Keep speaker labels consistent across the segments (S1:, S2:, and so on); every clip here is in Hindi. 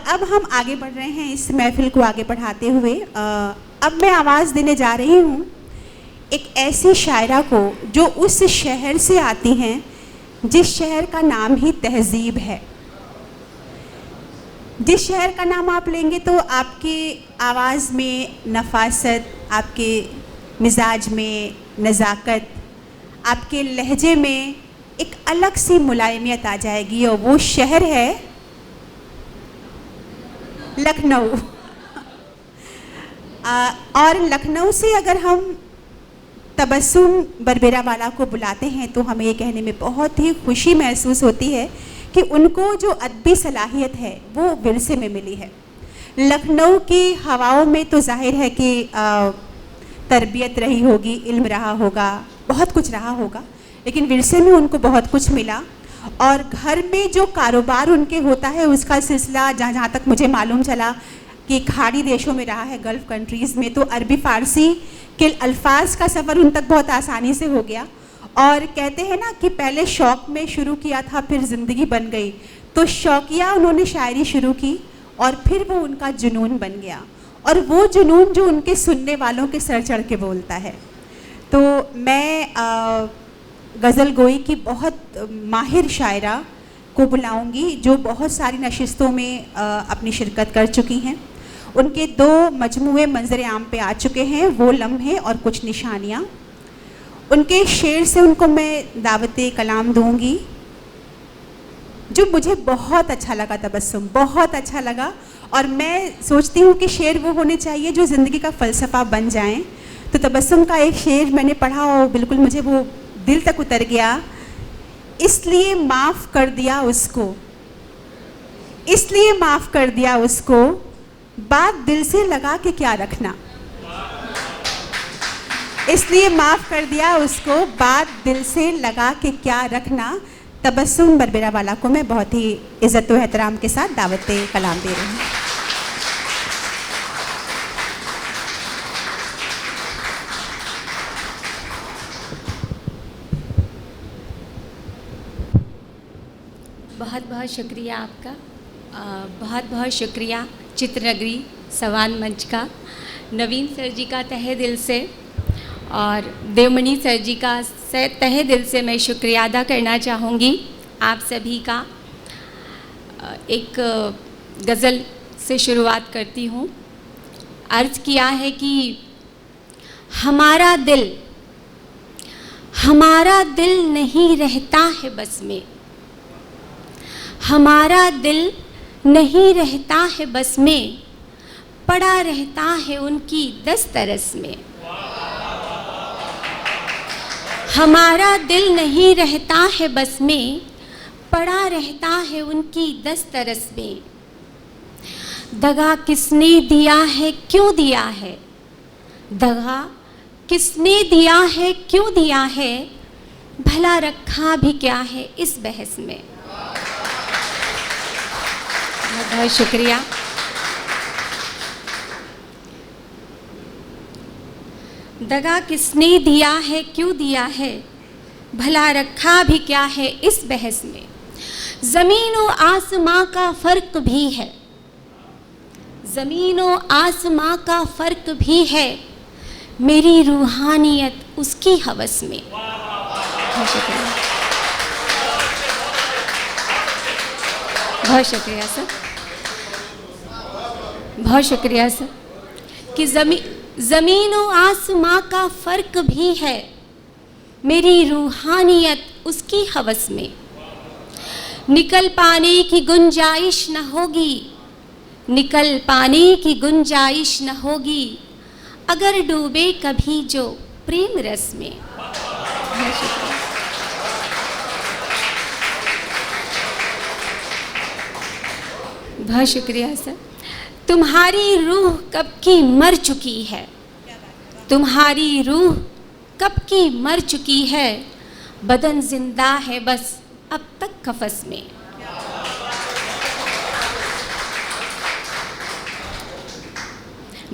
S1: अब हम आगे बढ़ रहे हैं इस महफिल को आगे बढ़ाते हुए। अब मैं आवाज़ देने जा रही हूँ एक ऐसी शायरा को जो उस शहर से आती हैं जिस शहर का नाम ही तहज़ीब है। जिस शहर का नाम आप लेंगे तो आपके आवाज़ में नफासत, आपके मिजाज में नज़ाकत, आपके लहजे में एक अलग सी मुलायमियत आ जाएगी, और वो शहर है लखनऊ। और लखनऊ से अगर हम तबस्सुम बरबीरावाला को बुलाते हैं तो हमें ये कहने में बहुत ही खुशी महसूस होती है कि उनको जो अदबी सलाहियत है वो विरसे में मिली है। लखनऊ की हवाओं में तो जाहिर है कि तरबियत रही होगी, इल्म रहा होगा, बहुत कुछ रहा होगा, लेकिन विरसे में उनको बहुत कुछ मिला। और घर में जो कारोबार उनके होता है उसका सिलसिला जहाँ तक मुझे मालूम चला कि खाड़ी देशों में रहा है, गल्फ़ कंट्रीज़ में, तो अरबी फ़ारसी के अल्फाज का सफ़र उन तक बहुत आसानी से हो गया। और कहते हैं ना कि पहले शौक़ में शुरू किया था फिर ज़िंदगी बन गई, तो शौकिया उन्होंने शायरी शुरू की और फिर वो उनका जुनून बन गया, और वो जुनून जो उनके सुनने वालों के सर चढ़ के बोलता है। तो मैं गज़ल गोई की बहुत माहिर शायरा को बुलाऊंगी जो बहुत सारी नशिस्तों में अपनी शिरकत कर चुकी हैं। उनके 2 मजमूए मंज़र आम पे आ चुके हैं, वो लम्हे और कुछ निशानियाँ। उनके शेर से उनको मैं दावते कलाम दूंगी जो मुझे बहुत अच्छा लगा। तबस्सुम बहुत अच्छा लगा, और मैं सोचती हूँ कि शेर वो होने चाहिए जो ज़िंदगी का फ़लसफ़ा बन जाएं। तो तबस्सुम का एक शेर मैंने पढ़ा और बिल्कुल मुझे वो दिल तक उतर गया। इसलिए माफ़ कर दिया उसको, इसलिए माफ़ कर दिया उसको, बात दिल से लगा के क्या रखना। इसलिए माफ़ कर दिया उसको, बात दिल से लगा के क्या रखना। तबस्सुम बरबीरावाला को मैं बहुत ही इज़्ज़त व एहतराम के साथ दावते कलाम दे रही हूँ।
S2: बहुत बहुत शुक्रिया आपका, बहुत बहुत शुक्रिया चित्रनगरी सवान मंच का, नवीन सर जी का तहे दिल से, और देवमणि सर जी का तहे दिल से मैं शुक्रिया अदा करना चाहूँगी आप सभी का। एक गज़ल से शुरुआत करती हूँ। अर्ज़ किया है कि हमारा दिल नहीं रहता है बस में, हमारा दिल नहीं रहता है बस में, पड़ा रहता है उनकी दस्तरस में। हमारा दिल नहीं रहता है बस में, पड़ा रहता है उनकी दस्तरस में। दगा किसने दिया है क्यों दिया है, दगा किसने दिया है क्यों दिया है, भला रखा भी क्या है इस बहस में। बहुत बहुत शुक्रिया। दगा किसने दिया है क्यों दिया है, भला रखा भी क्या है इस बहस में। ज़मीन और आसमां का फ़र्क भी है, ज़मीन और आसमां का फ़र्क भी है, मेरी रूहानियत उसकी हवस में। बहुत शुक्रिया, बहुत शुक्रिया सर, बहुत शुक्रिया सर। कि ज़मीन और आसमां का फ़र्क भी है, मेरी रूहानियत उसकी हवस में। निकल पाने की गुंजाइश न होगी, निकल पाने की गुंजाइश न होगी, अगर डूबे कभी जो प्रेम रस में। बहुत शुक्रिया, बहुत शुक्रिया सर। तुम्हारी रूह कब की मर चुकी है, तुम्हारी रूह कब की मर चुकी है, बदन जिंदा है बस अब तक कफस में।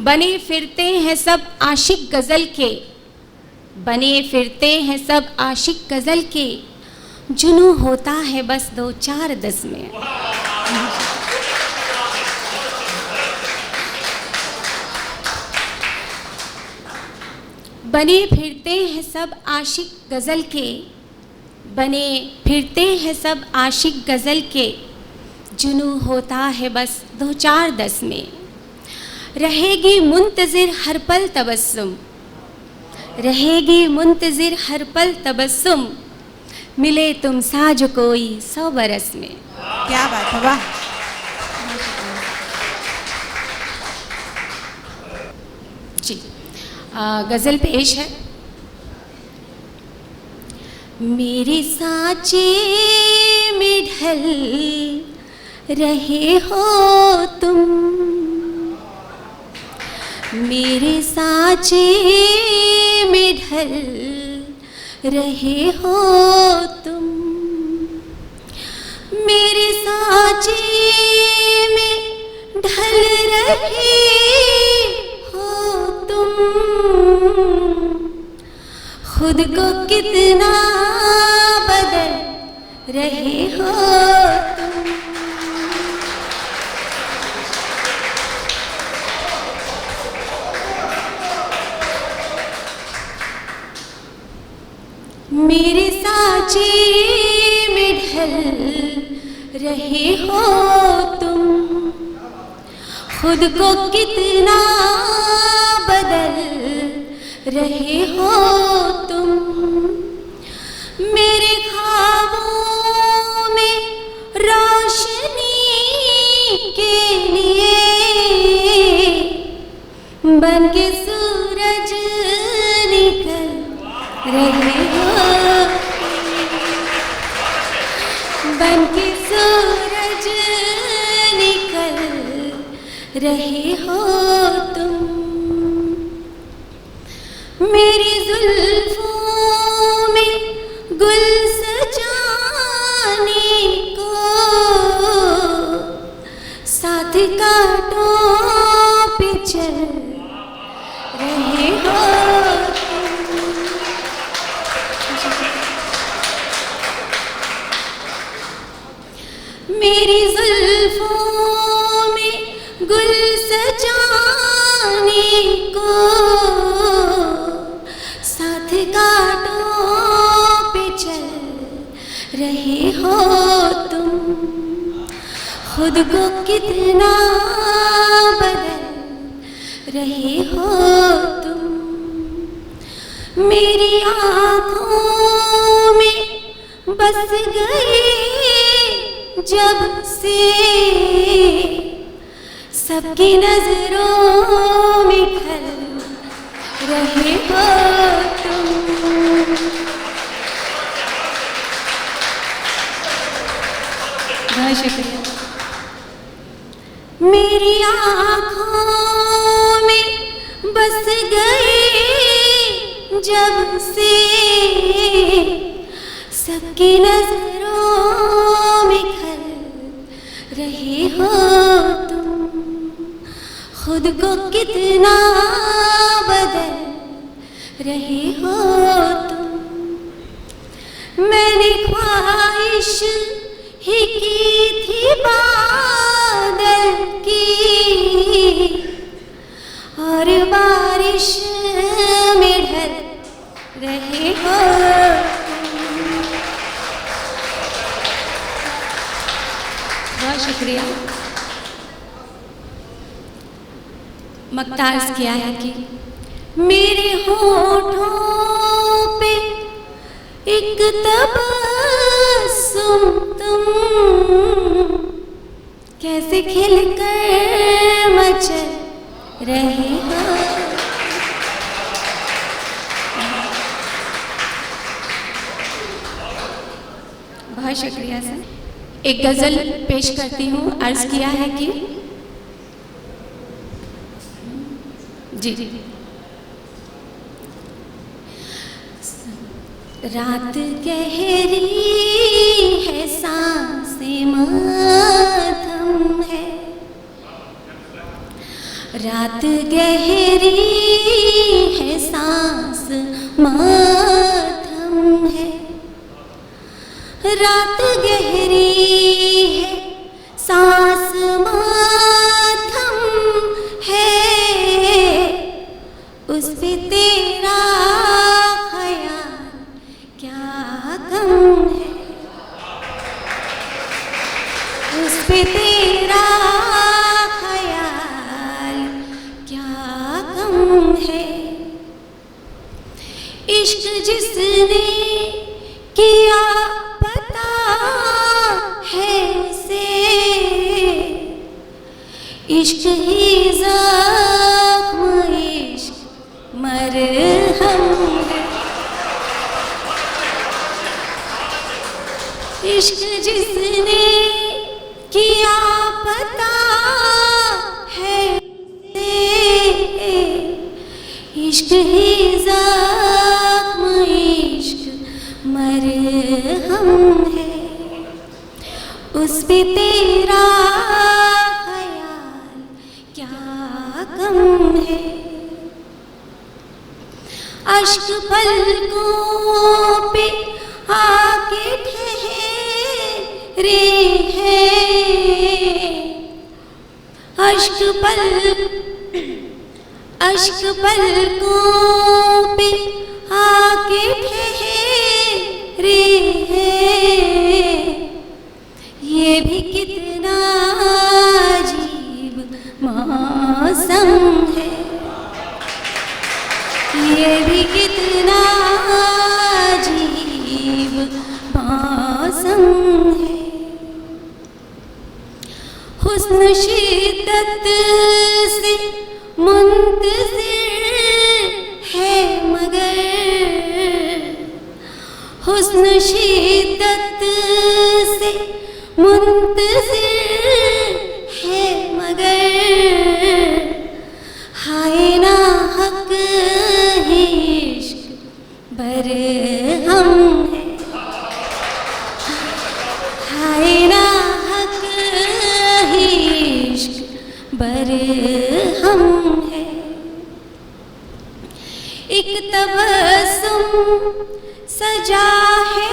S2: बने फिरते हैं सब आशिक गज़ल के, बने फिरते हैं सब आशिक गज़ल के, जुनून होता है बस 2-4 10 में। बने फिरते हैं सब आशिक गज़ल के, बने फिरते हैं सब आशिक गज़ल के, जुनू होता है बस 2-4-10 में। रहेगी मुंतज़िर हर पल तबस्सुम, रहेगी मुंतज़िर हर पल तबस्सुम, मिले तुम सा जो कोई 100 बरस में।
S1: क्या बात है, वाह।
S2: जी, गज़ल पेश है। मेरे सांचे में ढल रहे हो तुम, मेरे सांचे में ढल रहे हो तुम, मेरे सांचे में ढल रहे हो तुम, खुद को कितना बदल रहे हो तुम। मेरे सांचे में ढल रहे हो तुम, खुद को कितना बदल रहे हो तुम, मेरे ख्वाबों में रोशनी के लिए बन के सूरज निकल रहे हो, बन के सूरज निकल रहे हो तुम। मेरी जुल्फों में गुल सजाने को साथ कांटों पे चल रहे हो तुम। मेरी जुल्फों में गुल सजाने को साथ कांटों पे चल रहे हो तुम, खुद को कितना बदल रहे हो तुम। मेरी आँखों में बस गए जब से सबकी नजरों में खल रहे हो तुम। बहुत शुक्रिया। मेरी आँखों में बस गए जब से सबकी नजरों में खल रहे हो तुम, खुद को कितना बदल रहे हो तुम। मैंने ख्वाहिश ही की थी बादल की, और बारिश में ढल रहे हो तुम। बहुत शुक्रिया। मक्ताज किया है कि मेरे होठों पे एक तबस्सुम तुम, कैसे खिलकर मचल रहे हो। बहुत शुक्रिया सर। एक गज़ल पेश करती हूँ। अर्ज किया है कि जी, रात गहरी है सांसें मातम है, रात गहरी है सांस मातम है, रात गहरी है सांस मातम है, उस पे तेरा पे तेरा ख्याल क्या कम है। इश्क जिसने किया पता है उसे, इश्क ही ज़ख्म इश्क मरहम है। इश्क जिसने किया पता है उसे, इश्क ही ज़ख्म इश्क मरहम है। उस पे तेरा ख्याल क्या कम है। अश्क पलकों पे आके ठहरे हैं, अश्क पलकों पे आके ठहरे हैं। ये भी कितना अजीब मौसम है, ये भी कितना अजीब मौसम है। हुस्न शिद्दत से मुंतज़िर है मगर, हुस्न शिद्दत से मुंतज़िर है मगर, हाय ना हक इश्क बरहम है। हाय ना हक इश्क बरहम है। एक तबस्सुम सजा है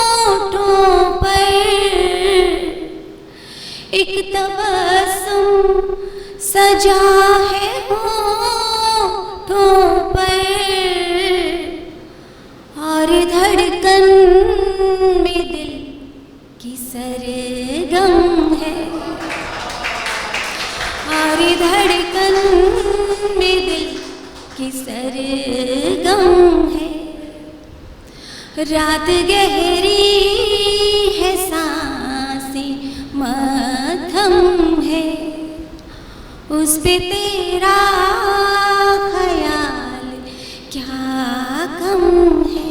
S2: होठों पर, एक तबस्सुम सजा है होठों पर, और धड़कन में दिल की सरगम है, और धड़कन में दिल की सरगम है। रात गहरी है सांसें मध्यम है, उस पे तेरा ख्याल क्या कम है।